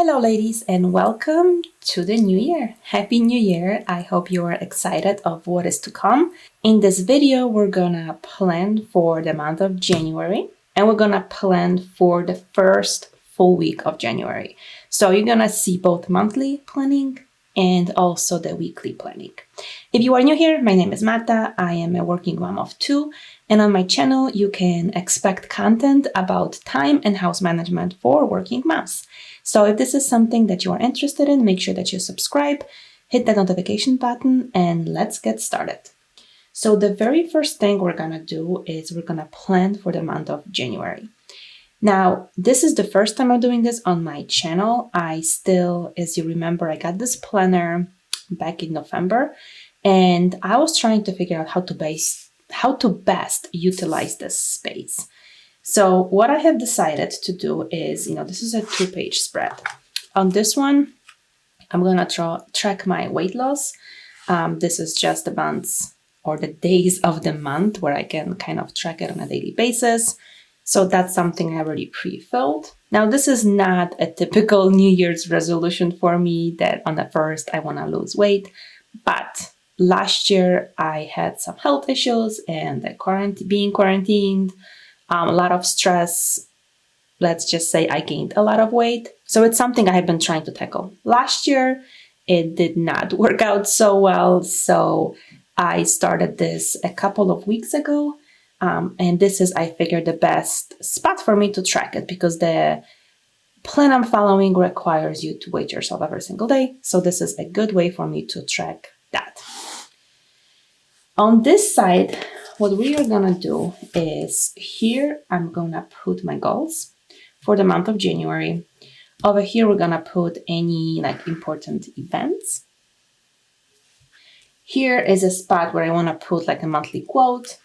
Hello, ladies, and welcome to the new year. Happy New Year. I hope you are excited of what is to come. In this video, we're gonna plan for the month of January, and we're gonna plan for the first full week of January. So you're gonna see both monthly planning and also the weekly planning. If you are new here, my name is Marta. I am a working mom of two, and on my channel, you can expect content about time and house management for working moms. So if this is something that you are interested in, make sure that you subscribe, hit that notification button, and let's get started. So the very first thing we're gonna do is we're gonna plan for the month of January. Now, this is the first time I'm doing this on my channel. I still, as you remember, I got this planner back in November, and I was trying to figure out how to best utilize this space. So what I have decided to do is, this is a 2-page spread. On this one, I'm gonna track my weight loss. This is just the months or the days of the month where I can kind of track it on a daily basis. So that's something I already pre-filled. Now, this is not a typical New Year's resolution for me that on the first I wanna lose weight, but last year I had some health issues and being quarantined, a lot of stress. Let's just say I gained a lot of weight. So it's something I have been trying to tackle. Last year, it did not work out so well. So I started this a couple of weeks ago. And this is, I figured, the best spot for me to track it because the plan I'm following requires you to weigh yourself every single day. So this is a good way for me to track that. On this side, what we are gonna do is here, I'm gonna put my goals for the month of January. Over here, we're gonna put any important events. Here is a spot where I wanna put a monthly quote.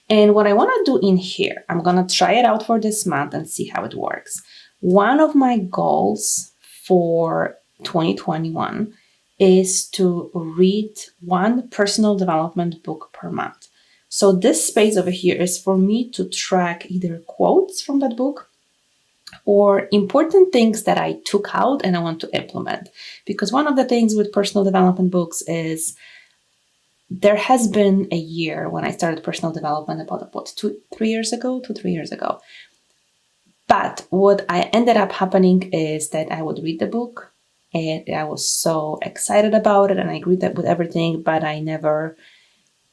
And what I wanna do in here, I'm gonna try it out for this month and see how it works. One of my goals for 2021 is to read one personal development book per month. So this space over here is for me to track either quotes from that book or important things that I took out and I want to implement. Because one of the things with personal development books is there has been a year when I started personal development about 2-3 years ago. But what I ended up happening is that I would read the book and I was so excited about it and I agreed with everything, but I never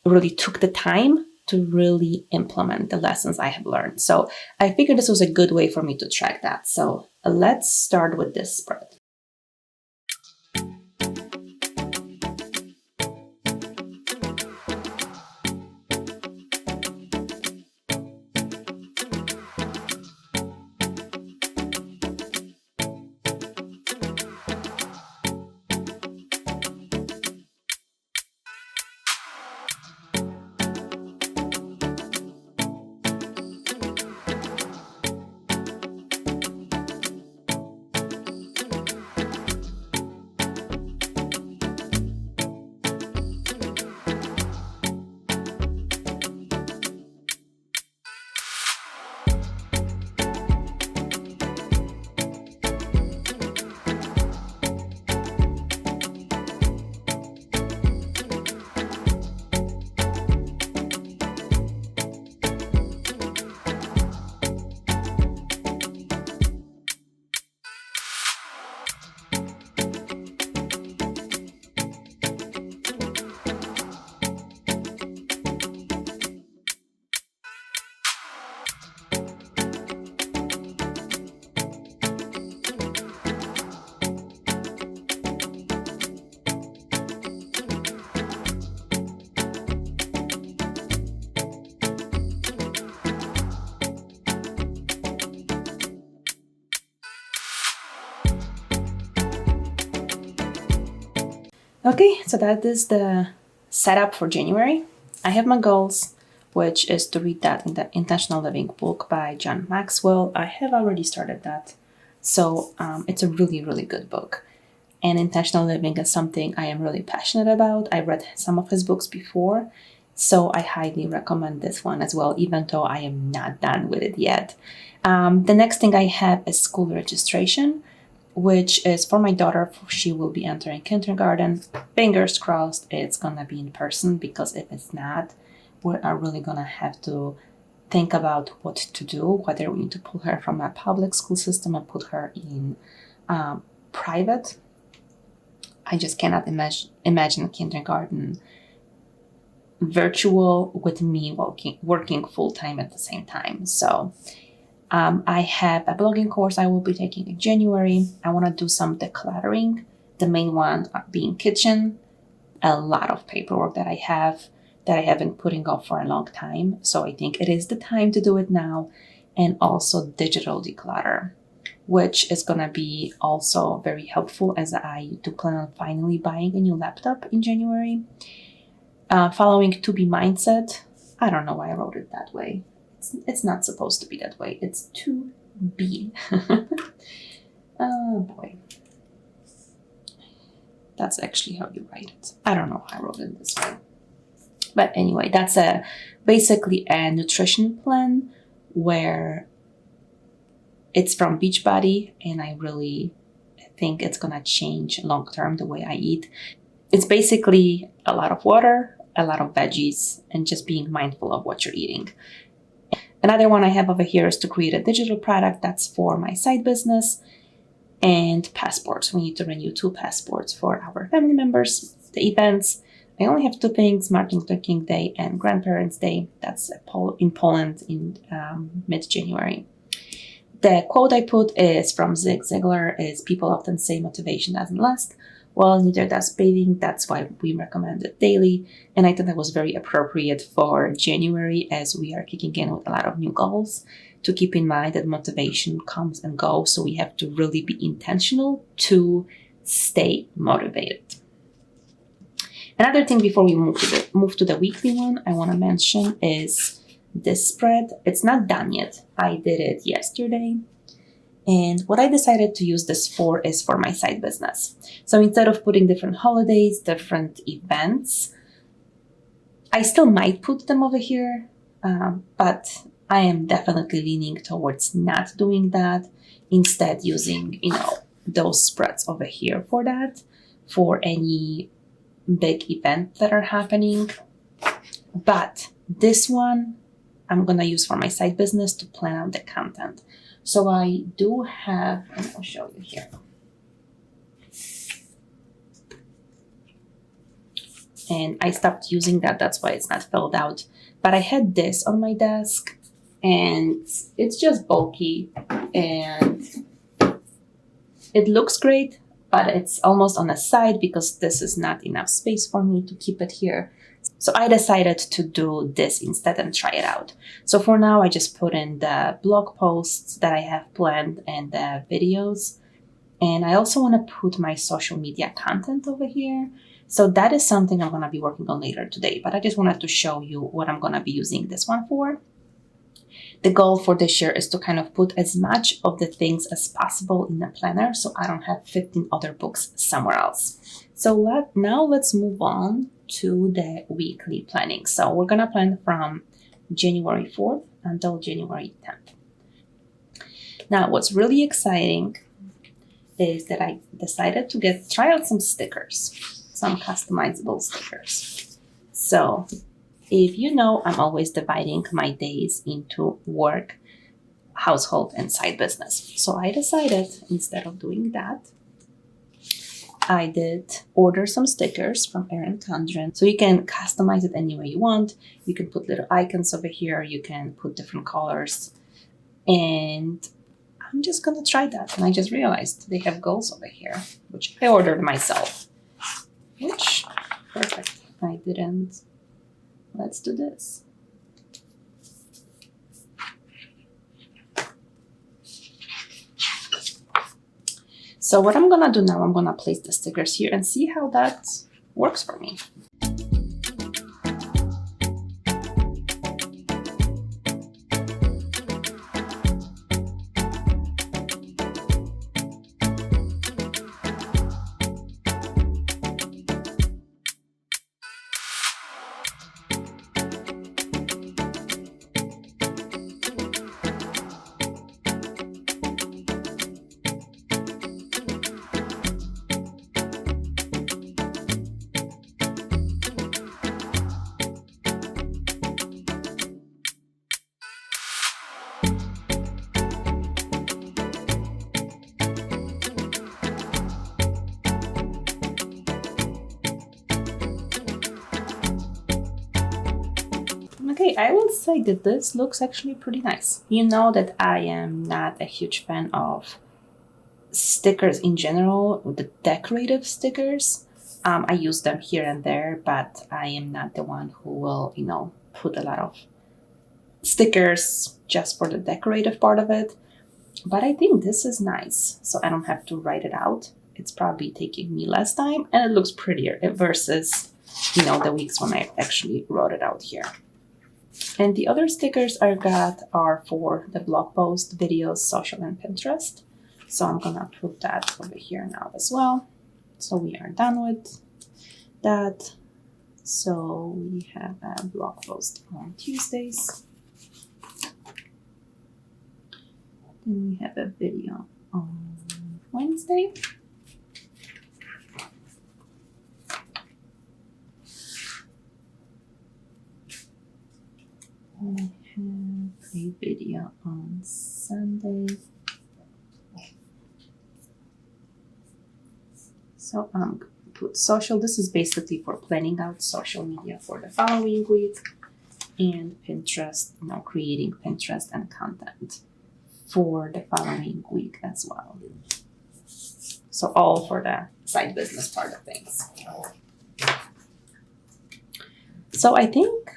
really took the time to really implement the lessons I have learned. So I figured this was a good way for me to track that. So let's start with this spread. Okay, so that is the setup for January. I have my goals, which is to read that in the Intentional Living book by John Maxwell. I have already started that. So it's a really, really good book. And intentional living is something I am really passionate about. I read some of his books before, so I highly recommend this one as well, even though I am not done with it yet. The next thing I have is school registration. which is for my daughter. She will be entering kindergarten. Fingers crossed it's gonna be in person, because if it's not, we are really gonna have to think about what to do, whether we need to pull her from a public school system and put her in private. I just cannot imagine kindergarten virtual with me working full-time at the same time. So I have a blogging course I will be taking in January. I want to do some decluttering, the main one being kitchen. A lot of paperwork that I have that I have been putting off for a long time. So I think it is the time to do it now. And also digital declutter, which is going to be also very helpful, as I do plan on finally buying a new laptop in January. Following To Be Mindset. I don't know why I wrote it that way. It's not supposed to be that way. It's to be. Oh boy. That's actually how you write it. I don't know how I wrote it this way. But anyway, that's basically a nutrition plan where it's from Beachbody, and I really think it's gonna change long term the way I eat. It's basically a lot of water, a lot of veggies, and just being mindful of what you're eating. Another one I have over here is to create a digital product that's for my side business, and passports. We need to renew 2 passports for our family members. The events, I only have 2 things: Martin Luther King Day and Grandparents' Day. That's in Poland in mid-January. The quote I put is from Zig Ziglar, is people often say motivation doesn't last. Well, neither does bathing. That's why we recommend it daily. And I thought that was very appropriate for January, as we are kicking in with a lot of new goals, to keep in mind that motivation comes and goes. So we have to really be intentional to stay motivated. Another thing before we move to the weekly one, I want to mention is this spread. It's not done yet. I did it yesterday. And what I decided to use this for is for my side business. So instead of putting different holidays, different events, I still might put them over here, but I am definitely leaning towards not doing that. Instead, using, those spreads over here for that, for any big event that are happening. But this one I'm gonna use for my side business to plan out the content. So I do have, and I'll show you here. And I stopped using that, that's why it's not filled out. But I had this on my desk, and it's just bulky, and it looks great, but it's almost on the side because this is not enough space for me to keep it here. So I decided to do this instead and try it out. So for now, I just put in the blog posts that I have planned and the videos. And I also want to put my social media content over here. So that is something I'm going to be working on later today. But I just wanted to show you what I'm going to be using this one for. The goal for this year is to kind of put as much of the things as possible in the planner, so I don't have 15 other books somewhere else. So now let's move on to the weekly planning. So we're going to plan from January 4th until January 10th. Now, what's really exciting is that I decided to try out some stickers, some customizable stickers. So if you know, I'm always dividing my days into work, household, and side business. So I decided, instead of doing that, I did order some stickers from Erin Condren. So you can customize it any way you want. You can put little icons over here. You can put different colors. And I'm just going to try that. And I just realized they have goals over here, which I ordered myself. Which, perfect. I didn't. Let's do this. So what I'm gonna do now, I'm gonna place the stickers here and see how that works for me. Okay, I will say that this looks actually pretty nice. You know that I am not a huge fan of stickers in general, the decorative stickers. I use them here and there, but I am not the one who will, put a lot of stickers just for the decorative part of it. But I think this is nice, so I don't have to write it out. It's probably taking me less time, and it looks prettier versus, the weeks when I actually wrote it out here. And the other stickers I got are for the blog post, videos, social, and Pinterest. So I'm gonna put that over here now as well. So we are done with that. So we have a blog post on Tuesdays. Then we have a video on Wednesday. We have a video on Sunday. So I'm going to put social. This is basically for planning out social media for the following week, and Pinterest, creating Pinterest and content for the following week as well. So all for the side business part of things. So I think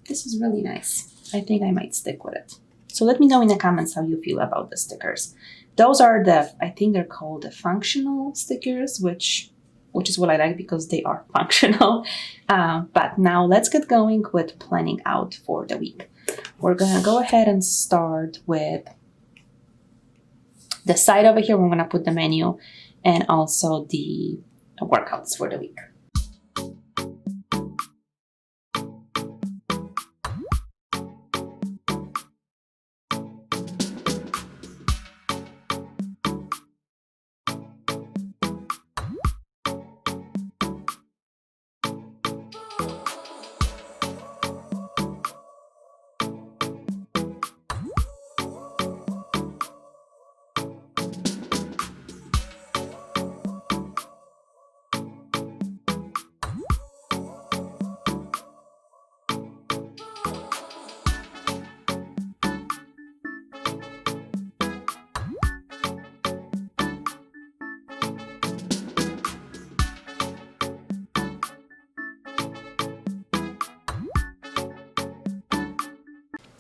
this is really nice. I think I might stick with it. So let me know in the comments how you feel about the stickers. Those are I think they're called the functional stickers, which is what I like because they are functional. But now let's get going with planning out for the week. We're gonna go ahead and start with the side over here. We're gonna put the menu and also the workouts for the week.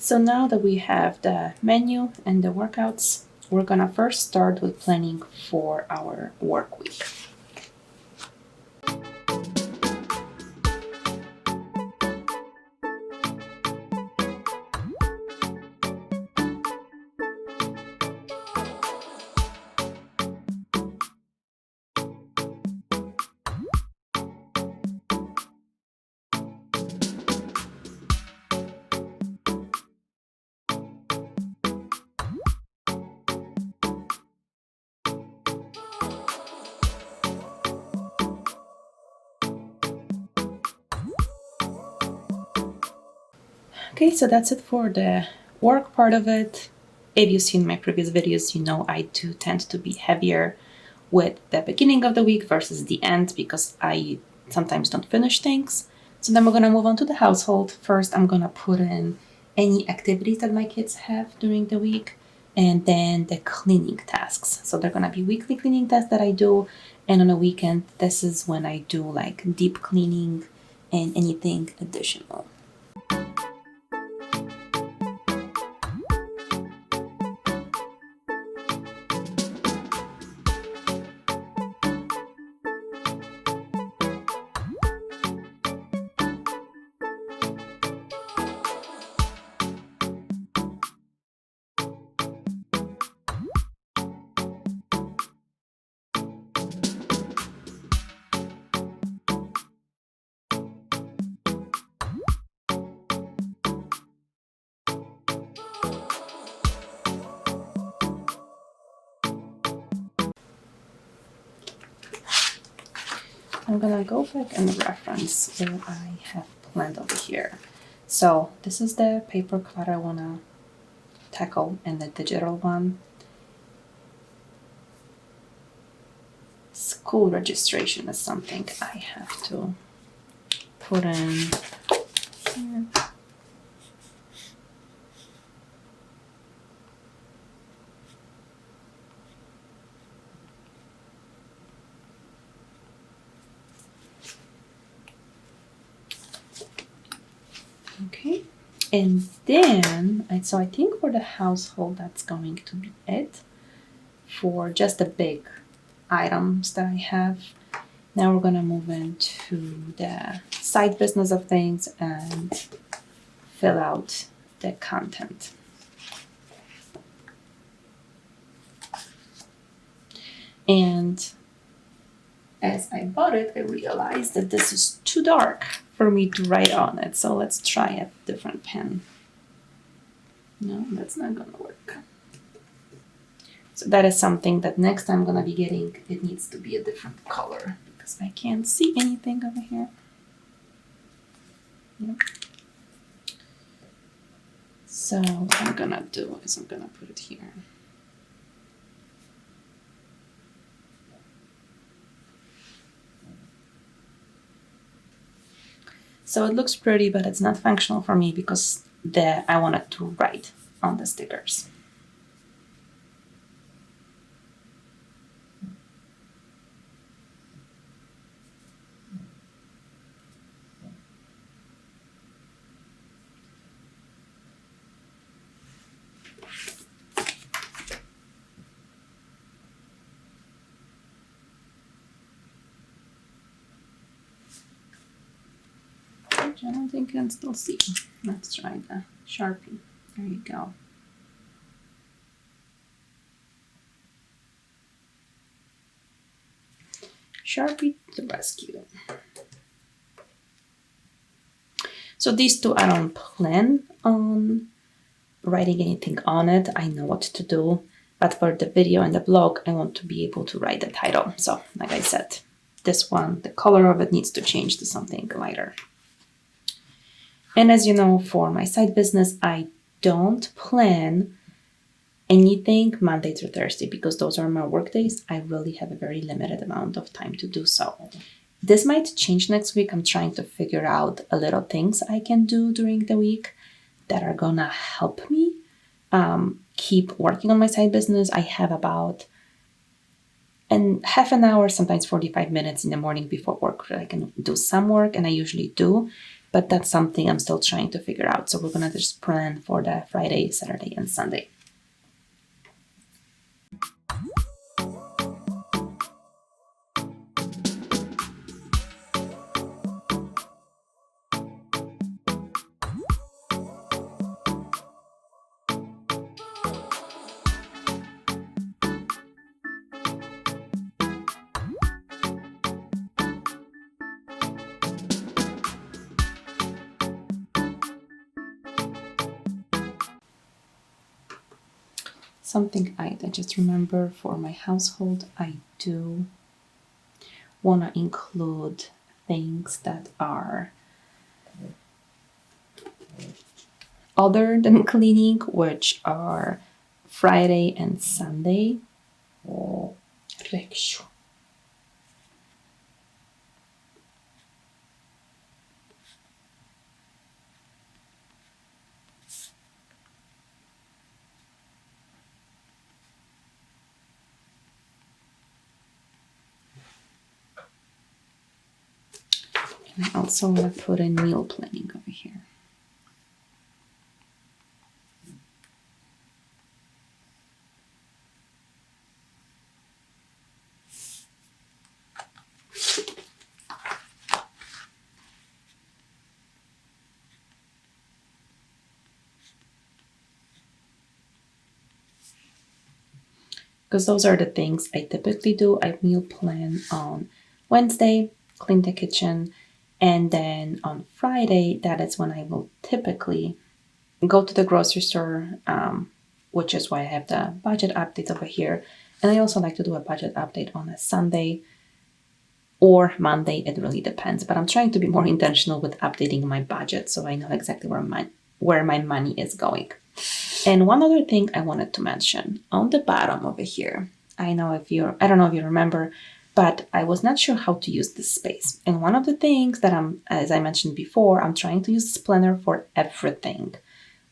So now that we have the menu and the workouts, we're gonna first start with planning for our work week. Okay, so that's it for the work part of it. If you've seen my previous videos, you know I do tend to be heavier with the beginning of the week versus the end because I sometimes don't finish things. So then we're gonna move on to the household. First, I'm gonna put in any activities that my kids have during the week, and then the cleaning tasks. So they're gonna be weekly cleaning tasks that I do, and on a weekend, this is when I do like deep cleaning and anything additional. I'm gonna go back and reference what I have planned over here. So this is the paper clutter I wanna tackle and the digital one. School registration is something I have to put in here. Okay, and then, so I think for the household, that's going to be it for just the big items that I have. Now we're gonna move into the side business of things and fill out the content. And as I bought it, I realized that this is too dark for me to write on it. So let's try a different pen. No, that's not gonna work. So that is something that next time I'm gonna be getting, it needs to be a different color because I can't see anything over here. Yep. So what I'm gonna do is I'm gonna put it here. So it looks pretty, but it's not functional for me because I wanted to write on the stickers. Which I don't think I can still see. Let's try the Sharpie. There you go. Sharpie to the rescue. So these two, I don't plan on writing anything on it. I know what to do, but for the video and the blog, I want to be able to write the title. So like I said, this one, the color of it needs to change to something lighter. And as you know, for my side business, I don't plan anything Monday through Thursday because those are my work days. I really have a very limited amount of time to do so. This might change next week. I'm trying to figure out a little things I can do during the week that are gonna help me keep working on my side business. I have about half an hour, sometimes 45 minutes in the morning before work where I can do some work, and I usually do, but that's something I'm still trying to figure out. So we're gonna just plan for the Friday, Saturday, and Sunday. Something I just remember for my household, I do want to include things that are other than cleaning, which are Friday and Sunday. And I also want to put in meal planning over here. Because those are the things I typically do. I meal plan on Wednesday, clean the kitchen, and then on Friday, that is when I will typically go to the grocery store, which is why I have the budget update over here. And I also like to do a budget update on a Sunday or Monday. It really depends, but I'm trying to be more intentional with updating my budget so I know exactly where my money is going. And one other thing I wanted to mention on the bottom over here, I don't know if you remember, but I was not sure how to use this space. And one of the things that as I mentioned before, I'm trying to use this planner for everything,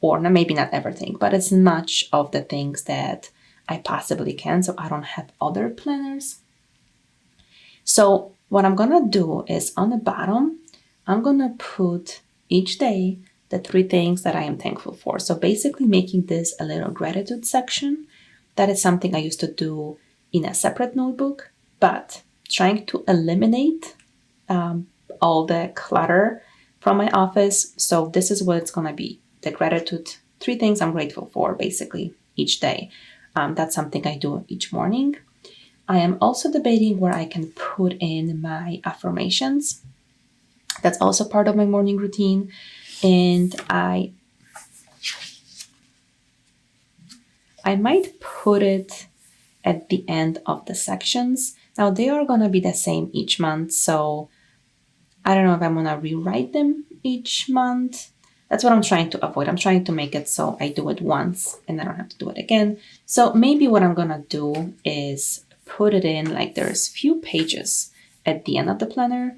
or maybe not everything, but as much of the things that I possibly can, so I don't have other planners. So what I'm gonna do is on the bottom, I'm gonna put each day the 3 things that I am thankful for. So basically making this a little gratitude section. That is something I used to do in a separate notebook, but trying to eliminate all the clutter from my office. So this is what it's gonna be. The gratitude, 3 things I'm grateful for basically each day. That's something I do each morning. I am also debating where I can put in my affirmations. That's also part of my morning routine. And I might put it at the end of the sections. Now they are gonna be the same each month, so I don't know if I'm gonna rewrite them each month. That's what I'm trying to avoid. I'm trying to make it so I do it once and I don't have to do it again. So maybe what I'm gonna do is put it in like there's few pages at the end of the planner.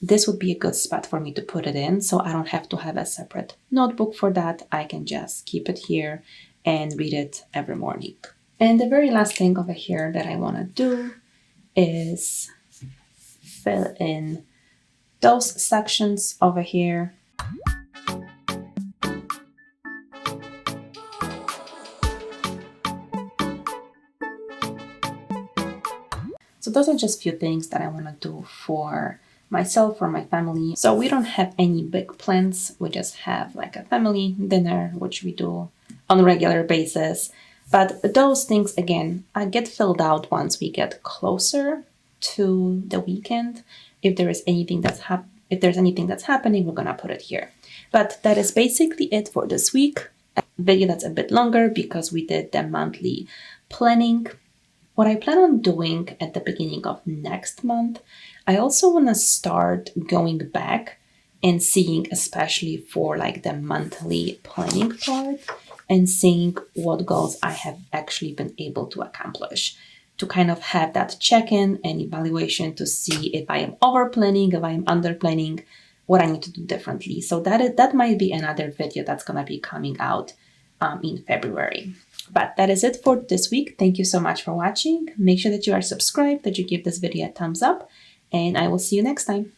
This would be a good spot for me to put it in, so I don't have to have a separate notebook for that. I can just keep it here and read it every morning. And the very last thing over here that I want to do is fill in those sections over here. So those are just few things that I want to do for myself, for my family. So we don't have any big plans. We just have like a family dinner, which we do on a regular basis. But those things, again, get filled out once we get closer to the weekend. If there is anything that's happening, we're gonna put it here. But that is basically it for this week. A video that's a bit longer because we did the monthly planning. What I plan on doing at the beginning of next month, I also want to start going back and seeing, especially for like the monthly planning part, and seeing what goals I have actually been able to accomplish, to kind of have that check-in and evaluation to see if I am over planning, if I am under planning, what I need to do differently. So that might be another video that's gonna be coming out in February. But that is it for this week. Thank you so much for watching. Make sure that you are subscribed, that you give this video a thumbs up, and I will see you next time.